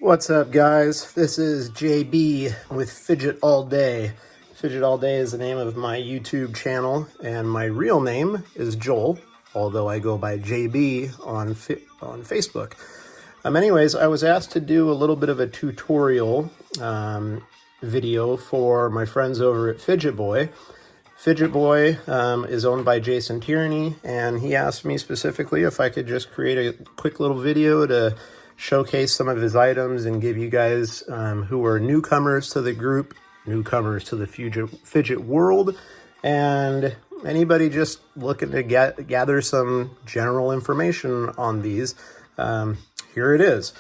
What's up, guys? This is JB with Fidget All Day. Fidget All Day is the name of my YouTube channel, and my real name is Joel, although I go by JB on Facebook. Anyways, I was asked to do a little bit of a tutorial video for my friends over at FidgetBoy. FidgetBoy is owned by Jason Tierney, and he asked me specifically if I could just create a quick little video to showcase some of his items and give you guys who are newcomers to the group, newcomers to the fidget world, and anybody just looking to gather some general information on these. Here it is.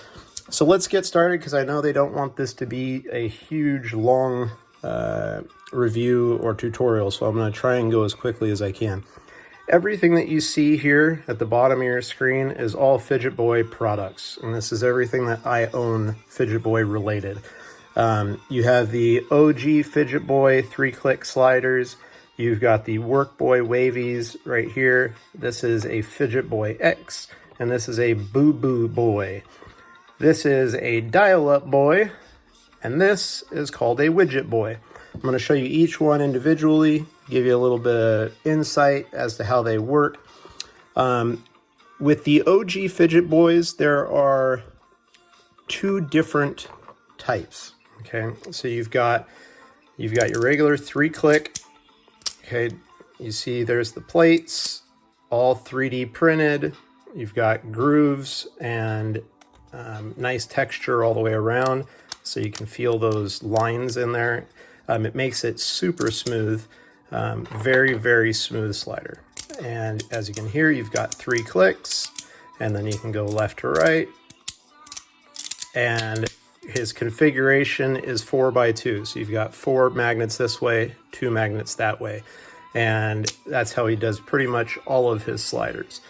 So let's get started, because I know they don't want this to be a huge, long review or tutorial, so I'm going to try and go as quickly as I can. Everything that you see here at the bottom of your screen is all FidgetBoy products, and this is everything that I own FidgetBoy related. You have the OG FidgetBoy 3-click sliders. You've got the Workboy Wavies right here. This is a FidgetBoy X, and this is a Boo Boo Boy. This is a Dial-Up Boy, and this is called a Widget Boy. I'm going to show you each one individually, give you a little bit of insight as to how they work. With the OG Fidget Boys, there are two different types. Okay, so you've got your regular 3-click. Okay, you see there's the plates, all 3D printed. You've got grooves and nice texture all the way around, so you can feel those lines in there. It makes it super smooth. Very, very smooth slider. And as you can hear, you've got 3 clicks, and then you can go left to right. And his configuration is 4x2. So you've got 4 magnets this way, 2 magnets that way. And that's how he does pretty much all of his sliders.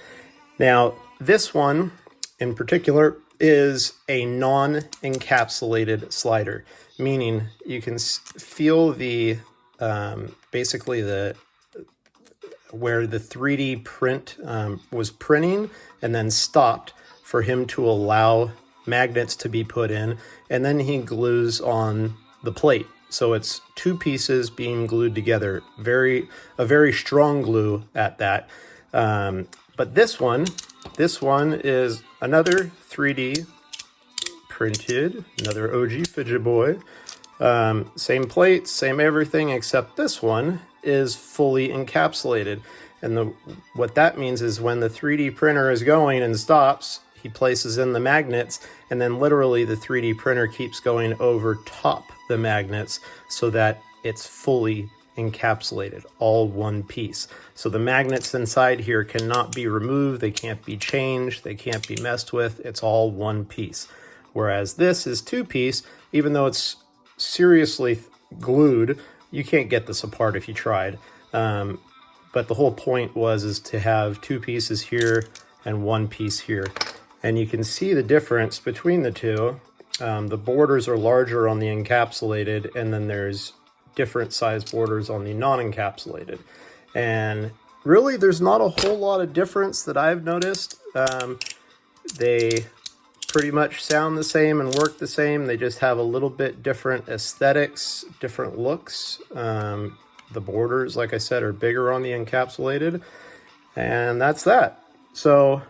Now, this one in particular is a non-encapsulated slider, meaning you can feel the basically where the 3D print was printing and then stopped for him to allow magnets to be put in, and then he glues on the plate. So it's 2 pieces being glued together, a very strong glue at that. But this one is another 3D printed, another OG Fidget Boy. Same plates, same everything, except this one is fully encapsulated. And what that means is when the 3D printer is going and stops, he places in the magnets, and then literally the 3D printer keeps going over top the magnets so that it's fully encapsulated, all one piece. So the magnets inside here cannot be removed, they can't be changed, they can't be messed with, it's all one piece. Whereas this is 2-piece, even though it's seriously glued, you can't get this apart if you tried. But the whole point is to have 2 pieces here and 1 piece here. And you can see the difference between the two. The borders are larger on the encapsulated, and then there's different size borders on the non-encapsulated. And really, there's not a whole lot of difference that I've noticed. They pretty much sound the same and work the same. They just have a little bit different aesthetics, different looks. The borders, like I said, are bigger on the encapsulated, and that's that. So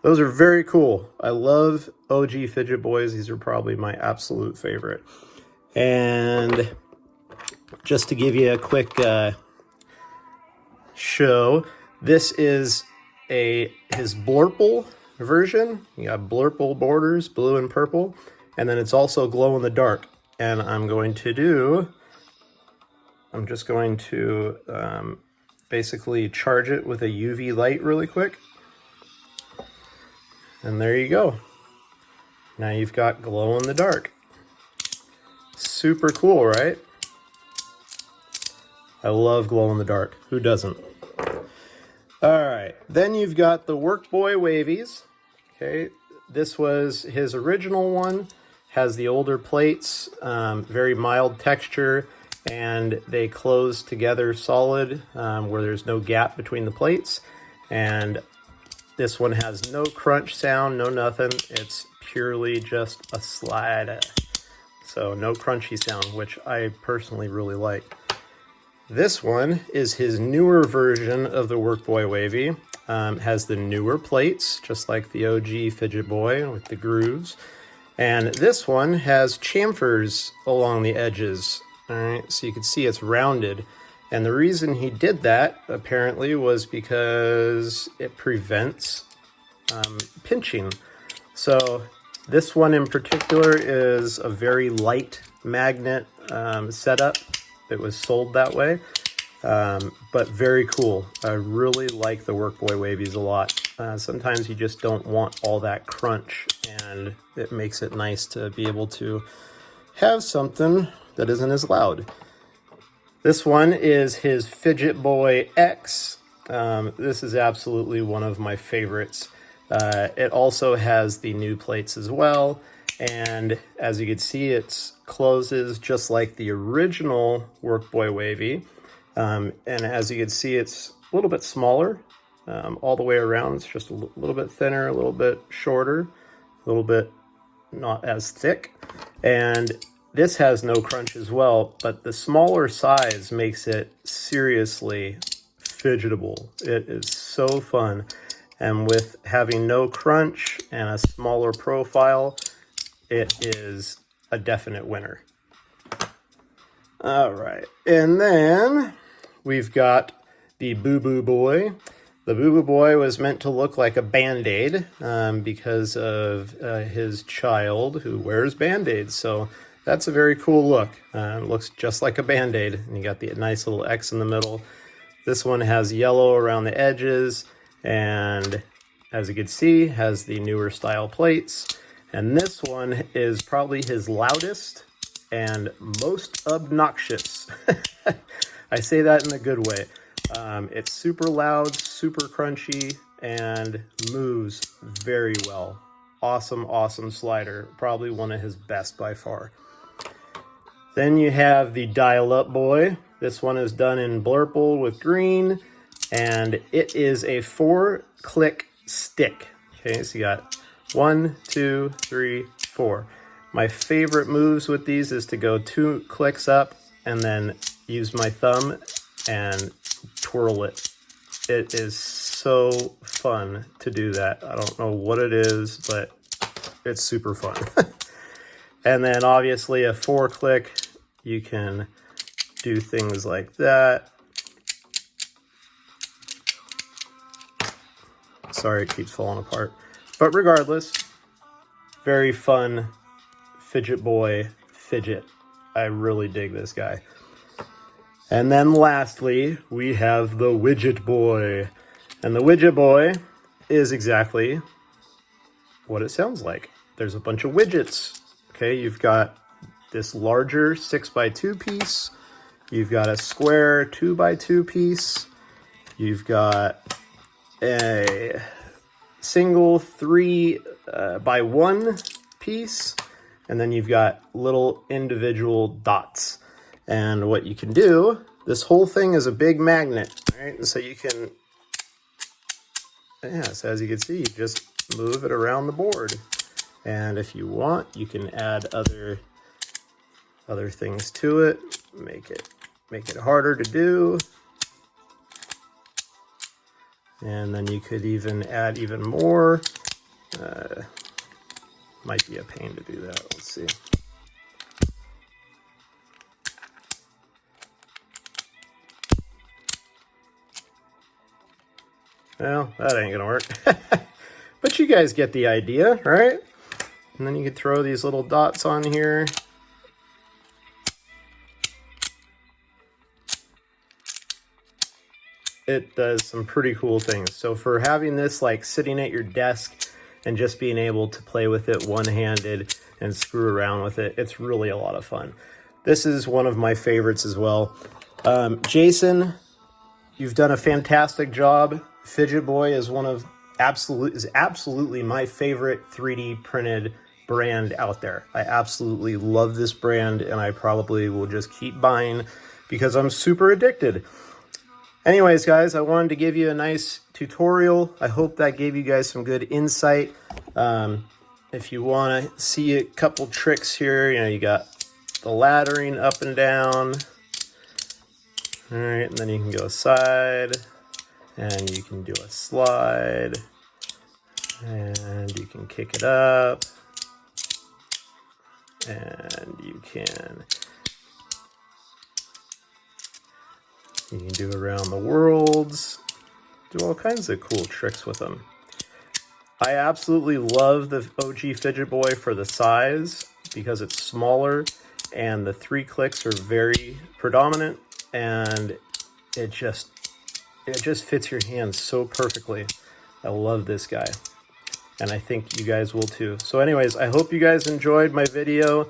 those are very cool. I love OG Fidget Boys. These are probably my absolute favorite. And just to give you a quick show, this is his Blurple version. You got Blurple borders, blue and purple, and then it's also glow in the dark. And I'm just going to basically charge it with a UV light really quick. And there you go. Now you've got glow in the dark. Super cool, right? I love glow in the dark. Who doesn't? All right, then you've got the Workboy Wavies. Okay, this was his original one. Has the older plates, very mild texture, and they close together solid where there's no gap between the plates. And this one has no crunch sound, no nothing. It's purely just a slider. So no crunchy sound, which I personally really like. This one is his newer version of the Widget Boy Wavy. Has the newer plates, just like the OG Fidget Boy with the grooves. And this one has chamfers along the edges. All right, so you can see it's rounded. And the reason he did that, apparently, was because it prevents pinching. So this one in particular is a very light magnet setup. It was sold that way, but very cool. I really like the Widget Boy Wavies a lot. Sometimes you just don't want all that crunch, and it makes it nice to be able to have something that isn't as loud. This one is his Fidget Boy X. This is absolutely one of my favorites. It also has the new plates as well, and as you can see, it closes just like the original Widget Boy Wavy. And as you can see, it's a little bit smaller all the way around. It's just a little bit thinner, a little bit shorter, a little bit not as thick. And this has no crunch as well, but the smaller size makes it seriously fidgetable. It is so fun. And with having no crunch and a smaller profile, it is a definite winner. All right, and then we've got the Boo Boo Boy. The Boo Boo Boy was meant to look like a Band-Aid because of his child who wears Band-Aids. So that's a very cool look. It looks just like a Band-Aid, and you got the nice little X in the middle. This one has yellow around the edges, and as you can see, has the newer style plates. And this one is probably his loudest and most obnoxious. I say that in a good way. It's super loud, super crunchy, and moves very well. Awesome, awesome slider. Probably one of his best by far. Then you have the Dial-Up Boy. This one is done in Blurple with green, and it is a 4-click stick. Okay, so you got 1, 2, 3, 4. My favorite moves with these is to go 2 clicks up and then use my thumb and twirl it. It is so fun to do that. I don't know what it is, but it's super fun. And then obviously a 4-click, you can do things like that. Sorry, it keeps falling apart. But regardless, very fun Fidget Boy fidget. I really dig this guy. And then lastly, we have the Widget Boy. And the Widget Boy is exactly what it sounds like. There's a bunch of widgets. Okay, you've got this larger 6x2 piece. You've got a square 2x2 piece. You've got a single 3x1 piece. And then you've got little individual dots. And what you can do, this whole thing is a big magnet, right? And so you can, so as you can see, you just move it around the board. And if you want, you can add other things to it, make it harder to do. And then you could even add even more. Might be a pain to do that. Let's see. Well, that ain't gonna work. But you guys get the idea, right? And then you can throw these little dots on here. It does some pretty cool things. So for having this like sitting at your desk and just being able to play with it one-handed and screw around with it, it's really a lot of fun. This is one of my favorites as well. Jason, you've done a fantastic job. Fidget Boy is absolutely my favorite 3D printed brand out there. I absolutely love this brand, and I probably will just keep buying because I'm super addicted. Anyways, guys, I wanted to give you a nice tutorial. I hope that gave you guys some good insight. if you want to see a couple tricks here, you got the laddering up and down. All right, and then you can go side, and you can do a slide, and you can kick it up, and you can do around the worlds, do all kinds of cool tricks with them. I absolutely love the OG Fidget Boy for the size because it's smaller and the 3 clicks are very predominant, and it just fits your hands so perfectly. I love this guy, and I think you guys will too. So anyways, I hope you guys enjoyed my video.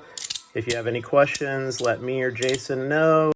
If you have any questions, let me or Jason know.